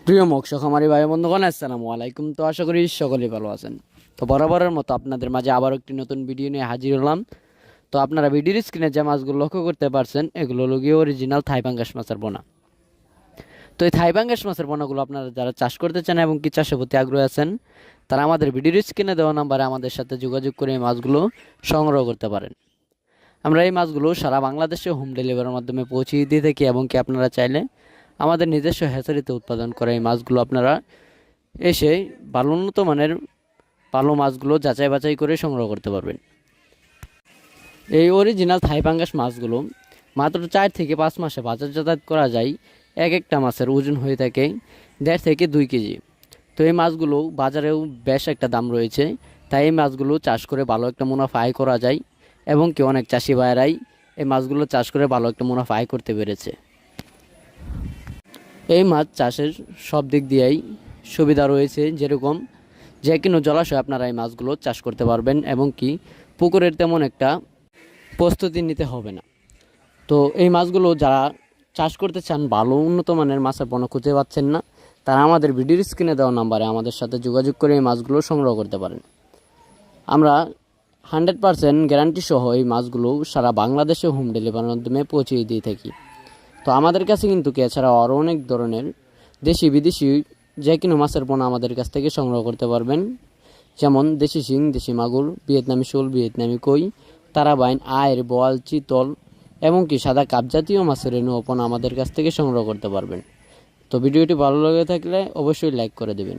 প্রিয় মৎস্য খামারি ভাই বন্ধুগণ, আসসালামু আলাইকুম। তো আশা করি সকলেই ভালো আছেন। তো বরাবরের মতো আপনাদের মাঝে আবার একটি নতুন ভিডিও নিয়ে হাজির হলাম। তো আপনারা ভিডিওর স্ক্রিনে যে মাছগুলো লক্ষ্য করতে পারছেন, এগুলো হলো গিয়ে অরিজিনাল থাই পাঙ্গাস মাছের পোনা। তো এই থাই পাঙ্গাস মাছের পোনাগুলো আপনারা যারা চাষ করতে চান এবং কি চাষের প্রতি আগ্রহী আছেন, তারা আমাদের ভিডিওর স্ক্রিনে দেওয়া নাম্বারে আমাদের সাথে যোগাযোগ করে এই মাছগুলো সংগ্রহ করতে পারেন। আমরা এই মাছগুলো সারা বাংলাদেশে হোম ডেলিভারির মাধ্যমে পৌঁছিয়ে দিয়ে থাকি এবং কি আপনারা চাইলে আমাদের নিজস্ব হ্যাচারিতে উৎপাদন করা এই মাছগুলো আপনারা এসে ভালো উন্নত মানের ভালো মাছগুলো যাচাই বাছাই করে সংগ্রহ করতে পারবেন। এই অরিজিনাল থাই পাঙ্গাস মাছগুলো মাত্র 4 থেকে 5 মাসে বাজারজাত করা যায়। এক একটা মাছের ওজন হয়ে থাকে 1.5 থেকে 2 কেজি। তো এই মাছগুলো বাজারেও বেশ একটা দাম রয়েছে, তাই এই মাছগুলো চাষ করে ভালো একটা মুনাফা আয় করা যায় এবং কি অনেক চাষি ভাইয়েরাই এই মাছগুলো চাষ করে ভালো একটা মুনাফা আয় করতে পেরেছে। এই মাছ চাষের সব দিক দিয়েই সুবিধা রয়েছে, যেরকম যে কোনো জলাশয়ে আপনারা এই মাছগুলো চাষ করতে পারবেন এবং কি পুকুরের তেমন একটা প্রস্তুতি নিতে হবে না। তো এই মাছগুলো যারা চাষ করতে চান, ভালো উন্নত মানের মাছের পোনা খুঁজে পাচ্ছেন না, তারা আমাদের ভিডিওর স্ক্রিনে দেওয়া নাম্বারে আমাদের সাথে যোগাযোগ করে এই মাছগুলো সংগ্রহ করতে পারেন। আমরা 100% গ্যারান্টি সহ এই মাছগুলো সারা বাংলাদেশে হোম ডেলিভারির মাধ্যমে পৌঁছিয়ে দিয়ে থাকি। তো আমাদের কাছে কিন্তু এছাড়াও আরও অনেক ধরনের দেশি বিদেশি যে কোনো মাছের পোনা আমাদের কাছ থেকে সংগ্রহ করতে পারবেন, যেমন দেশি শিং, দেশি মাগুর, ভিয়েতনামি শোল, ভিয়েতনামি কই, তারাবাইন, আয়ের, বোয়াল, চিতল এবং কি সাদা কাপ জাতীয় মাছের রেণু পোনা আমাদের কাছ থেকে সংগ্রহ করতে পারবেন। তো ভিডিওটি ভালো লেগে থাকলে অবশ্যই লাইক করে দেবেন।